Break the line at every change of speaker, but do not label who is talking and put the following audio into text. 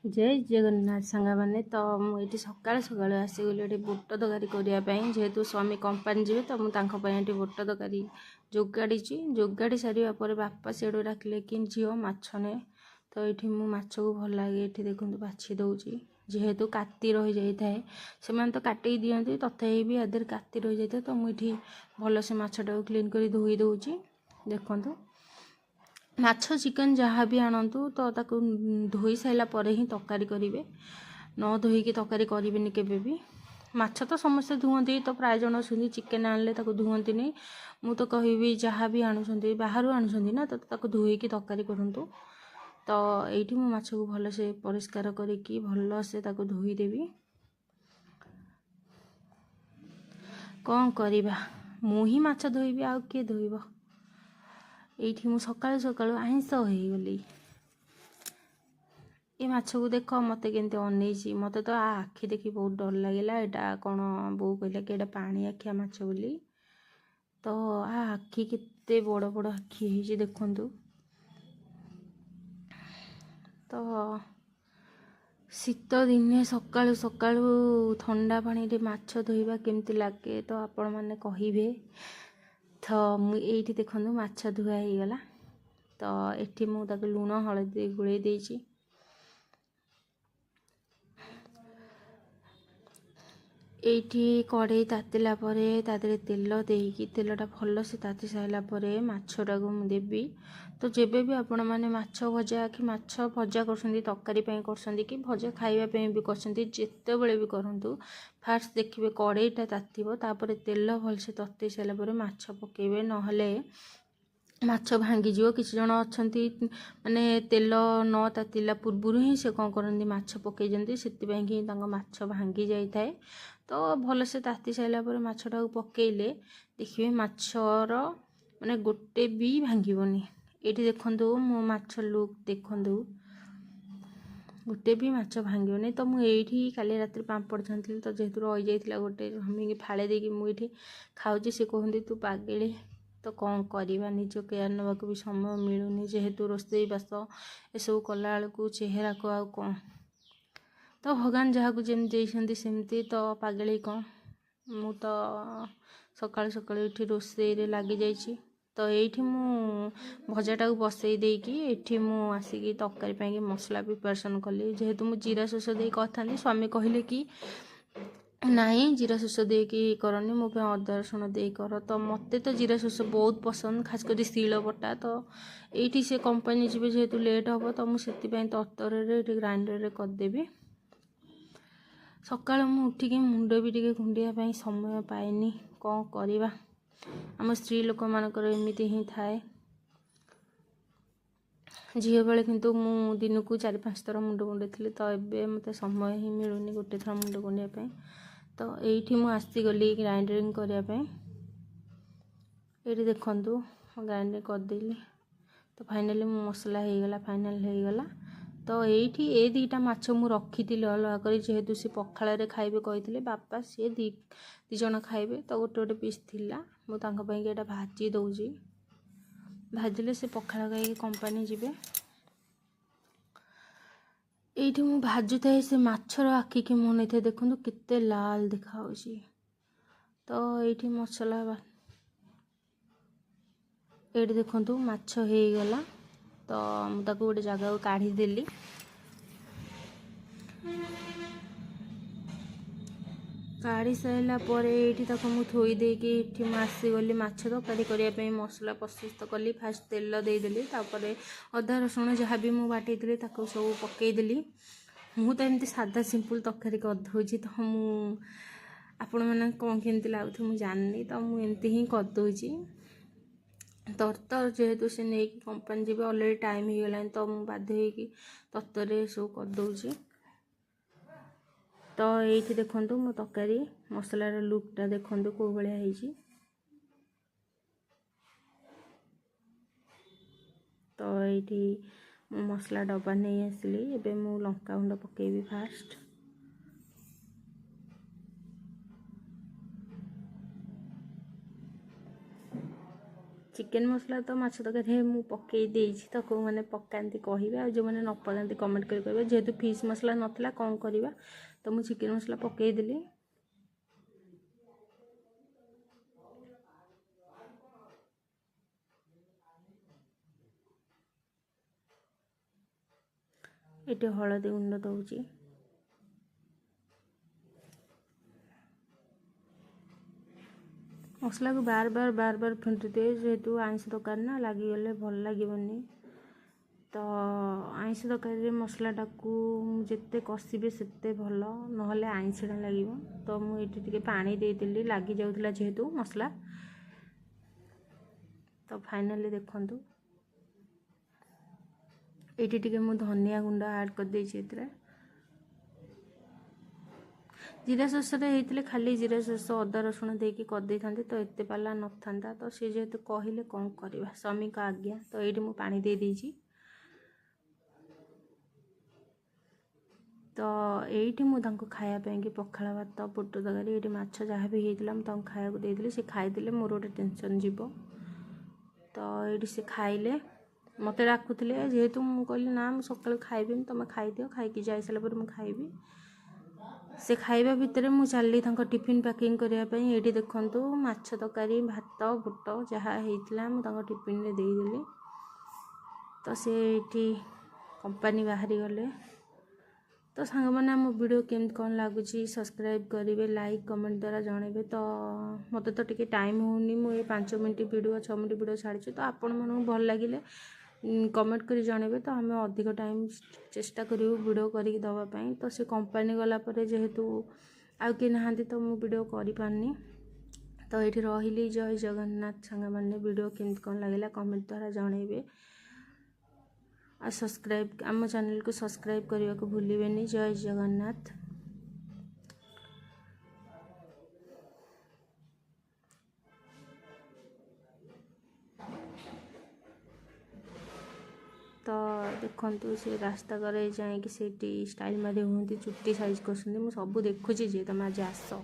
जय जगन्नाथ सांग मैंने तो मुझे सकाल सकाल आसीगली ये बुट तरकारी करने जेहेतु स्वामी कंपानी जी तो मुझे बुट तरकारी जोगाड़ी जोगाड़ी सारा पर बापा सीढ़ू डाकिले कि झील माछ ने तो ये माछ को भल लगे ये देखो बाछी दौची जेहेतु काती रही जाए से तो काटिक दिखती तथापि भी आदि काती रही जाए तो मुझे भल से माछटा क्लीन कर धोई दौची देखु माछ चिकेन जहाँ भी आणतु तो ताकू धोई सारा पर ही तरकारी करेंगे न धोईकी तरकारी करेंगे केवे भी माछ तो समस्ते धुअती तो प्राय जन अच्छा चिकेन आनले धुअती नहीं मु तो कहि जहाँ भी आणुंट बाहर आणुंट ना तो धोईकी तरकारी करूँ तो ये मु माछ को भल से परिष्कार करी भल से धोईदेवी कौन करवा मु ही माछ धोइबी आउ किए धोइब ये मु सकाळु सकाळु आइंस हो गली ये माछ को देख मत के अनईची मत तो आखि देखी बहुत डर लगे यहाँ कौन बो कहला कि यहाँ पानी आखिया माछ बोली तो आखि केते बड़ बड़ आखि देखु तो शीत दिने सकाळु सकाळु ठंडा पानी रे माछ धोइबा केमती लागे तो आपण माने कहिबे तो मुझे देखो माछ धुआ हो गला तो ये मुझे लुण हलदी गोले देची ये कड़े तातिला तेल देकी तेलटा भल से ताति सारापर माछटा को देवी तो जब भी आपण मैंने माछ भजा कि माछ भजा कर तरकारी कर कि भजा खावाई भी करते बड़े भी करूँ फास्ट देखिए कड़ईटा तातिब तापर तेल भल से ततई सारापर माछ पकेबे नहले माछ भांगी जीव किसी जन अच्छा माने तेल न तातिला पूर्वर ही से कौन करती माछ पकई दिखती से माछ भांगी जाए तो भल से ताति सारापर माछटा को पकेले देखिए माछर माने गोटे भी भांगनी ये देखो मो माछ लुक देखु गोटे भी माछ भांगनी तो मुझे काली रात पापड़ छानी तो जेहेतु रही जाता गोटे हमिकी फाड़े देकी मुझे खाऊँ सी कहते तू पागेली तो कौन करवा निज केयर नवा भी समय मिलूनी जेहेतु रोसई बास एसबू कला बेलू चेहरा को आउ कौन तो भगवान जहाँ को जमी सेमती तो पागेली कौन मु तो सकाल सकाल ये रोसई रे लगी जाइए तो ये भजाटा को बसई देकी ये आसिकी तरकारी मसला प्रिपरेशन कली जेहेतु मुझे जीरा सोस दे कथा स्वामी कहले कि नहीं जीरा सोस देकी करनी मो अदा रसुण दे कर तो मत तो जीरा सोस बहुत पसंद खासकर शिल बटा तो ये से कंपनी जी जेहेतु लेट हम तो मुझे तरतर ग्राइंडर करदेवी सकाल उठिकी मुंड भी टे कुंडिया समय पाएनि कौन करवा आम स्त्री लोक मानकर एमती ही थाए झील बेले किंतु मु दिन को 4-5 थर मुंड कुंडे तो ये मत समय ही मिलूनी गोटे थर मुंड कुंडिया तो ये मुसीगली ग्राइंडरिंग करने ये देखु ग्राइंडिंग करदेली तो फाइनाली मो मसला हो गला फाइनाल हो गला तो ये दीटा माछ मु रखी अलग कर जेहेतु सी पखाल खाइबे कहते बापा सी दी जन खाइबे तो गोटे गोटे पीस थिला मुझे भाजी दौची भाजिले से पखाल खाई कंपानी जी ये मु भाजु थाए से माछर आखि की मन थे देखो केते लाल देखा तो ये मसला ये देखो माछ हो गला तो मुझे गोटे जगह को काढ़ीदेली काढ़ी सारापर ये मुझे थोईदेकी आसीगली माछ तरकारी करने मसला प्रस्तुत कली फास्ट तेल देदेली तापर अदा रसुण जहाँ भी मुझे बाटी सब पकईदेली मुझे एमती सादा सिंपल तरकारी करदे तो आपण मैंने कौन केमती लगुच मुझे जाननी तो मुझे ही करदे तरतर जेहेतु से नहीं कंपानी जी अलरेडी टाइम हो गला तो मुझे बाध्य तरतर सब करदे तो ये देखो मो तरकारी मसलार लुकटा देखो कौ भाया तो ये मसला डब्बा नहीं आसली एबे मु लंका गुंड पकेबी फास्ट ଚିକେନ୍ ମସଲା ତ ମାଛ ତରକାରୀରେ ମୁଁ ପକେଇ ଦେଇଛି, ତ କେଉଁମାନେ ପକାନ୍ତି କହିବେ, ଆଉ ଯେଉଁମାନେ ନ ପକାନ୍ତି କମେଣ୍ଟ କରି କହିବେ। ଯେହେତୁ ଫିସ୍ ମସଲା ନଥିଲା କ'ଣ କରିବା, ତ ମୁଁ ଚିକେନ୍ ମସଲା ପକେଇଦେଲି। ଏଠି ହଳଦୀ ଗୁଣ୍ଡ ଦେଉଛି। ମସଲାକୁ ବାର ବାର ଫେଣ୍ଟି ଦିଏ, ଯେହେତୁ ଆଇଁଷ ତରକାରୀ ନା, ଲାଗିଗଲେ ଭଲ ଲାଗିବନି। ତ ଆଇଁଷ ତରକାରୀରେ ମସଲାଟାକୁ ଯେତେ କଷିବେ ସେତେ ଭଲ, ନହେଲେ ଆଇଁଷିଣା ଲାଗିବ। ତ ମୁଁ ଏଠି ଟିକେ ପାଣି ଦେଇଦେଲି, ଲାଗିଯାଉଥିଲା ଯେହେତୁ ମସଲା। ତ ଫାଇନାଲି ଦେଖନ୍ତୁ ଏଇଠି ଟିକେ ମୁଁ ଧନିଆ ଗୁଣ୍ଡ ଆଡ଼୍ କରିଦେଇଛି ଏଥିରେ। ଜିରା ସୋରିଷରେ ହେଇଥିଲେ ଖାଲି ଜିରା ସୋରିଷ ଅଦା ରସୁଣ ଦେଇକି କରିଦେଇଥାନ୍ତି, ତ ଏତେ ପାଲା ନଥାନ୍ତା। ତ ସେ ଯେହେତୁ କହିଲେ କ'ଣ କରିବା, ସ୍ୱାମୀଙ୍କ ଆଜ୍ଞା। ତ ଏଇଠି ମୁଁ ପାଣି ଦେଇ ଦେଇଛି। ତ ଏଇଠି ମୁଁ ତାଙ୍କୁ ଖାଇବା ପାଇଁକି ପଖାଳ ଭାତ, ବୁଟ ତରକାରୀ, ଏଇଠି ମାଛ ଯାହା ବି ହେଇଥିଲା ମୁଁ ତାଙ୍କୁ ଖାଇବାକୁ ଦେଇଥିଲି। ସେ ଖାଇଦେଲେ ମୋର ଗୋଟେ ଟେନସନ୍ ଯିବ। ତ ଏଇଠି ସେ ଖାଇଲେ, ମୋତେ ଡାକୁଥିଲେ, ଯେହେତୁ ମୁଁ କହିଲି ନା ମୁଁ ସକାଳୁ ଖାଇବିନି, ତୁମେ ଖାଇଦିଅ, ଖାଇକି ଯାଇସାରିଲା ପରେ ମୁଁ ଖାଇବି। ସେ ଖାଇବା ଭିତରେ ମୁଁ ଚାଲିଲି ତାଙ୍କ ଟିଫିନ୍ ପ୍ୟାକିଂ କରିବା ପାଇଁ। ଏଇଠି ଦେଖନ୍ତୁ ମାଛ ତରକାରୀ, ଭାତ, ବୁଟ ଯାହା ହେଇଥିଲା ମୁଁ ତାଙ୍କ ଟିଫିନ୍ରେ ଦେଇଦେଲି। ତ ସେ ଏଇଠି କମ୍ପାନୀ ବାହାରି ଗଲେ। ତ ସାଙ୍ଗମାନେ ଆମ ଭିଡ଼ିଓ କେମିତି କ'ଣ ଲାଗୁଛି ସବସ୍କ୍ରାଇବ୍ କରିବେ, ଲାଇକ୍ କମେଣ୍ଟ ଦ୍ୱାରା ଜଣାଇବେ। ତ ମୋତେ ତ ଟିକେ ଟାଇମ୍ ହେଉନି, ମୁଁ ଏ 5 ମିନିଟ୍ ଭିଡ଼ିଓ 6 ମିନିଟ୍ ଭିଡ଼ିଓ ଛାଡ଼ିଛି। ତ ଆପଣମାନଙ୍କୁ ଭଲ ଲାଗିଲେ କମେଣ୍ଟ କରି ଜଣାଇବେ, ତ ଆମେ ଅଧିକ ଟାଇମ୍ ଚେଷ୍ଟା କରିବୁ ଭିଡ଼ିଓ କରିକି ଦେବା ପାଇଁ। ତ ସେ କମ୍ପାନୀ ଗଲା ପରେ ଯେହେତୁ ଆଉ କେହି ନାହାନ୍ତି, ତ ମୁଁ ଭିଡ଼ିଓ କରିପାରୁନି। ତ ଏଇଠି ରହିଲି। ଜୟ ଜଗନ୍ନାଥ ସାଙ୍ଗମାନେ, ଭିଡ଼ିଓ କେମିତି କ'ଣ ଲାଗିଲା କମେଣ୍ଟ ଦ୍ୱାରା ଜଣାଇବେ। ଆଉ ସବସ୍କ୍ରାଇବ୍, ଆମ ଚ୍ୟାନେଲକୁ ସବସ୍କ୍ରାଇବ୍ କରିବାକୁ ଭୁଲିବେନି। ଜୟ ଜଗନ୍ନାଥ। ତ ଦେଖନ୍ତୁ ସେ ରାସ୍ତା କରେ ଯାଇକି ସେଇଠି ଷ୍ଟାଇଲ୍ ମାରି ହୁଅନ୍ତି, ଚୁଟି ସାଇଜ୍ କରୁଛନ୍ତି। ମୁଁ ସବୁ ଦେଖୁଛି ଯେ ତମେ ଆଜି ଆସ।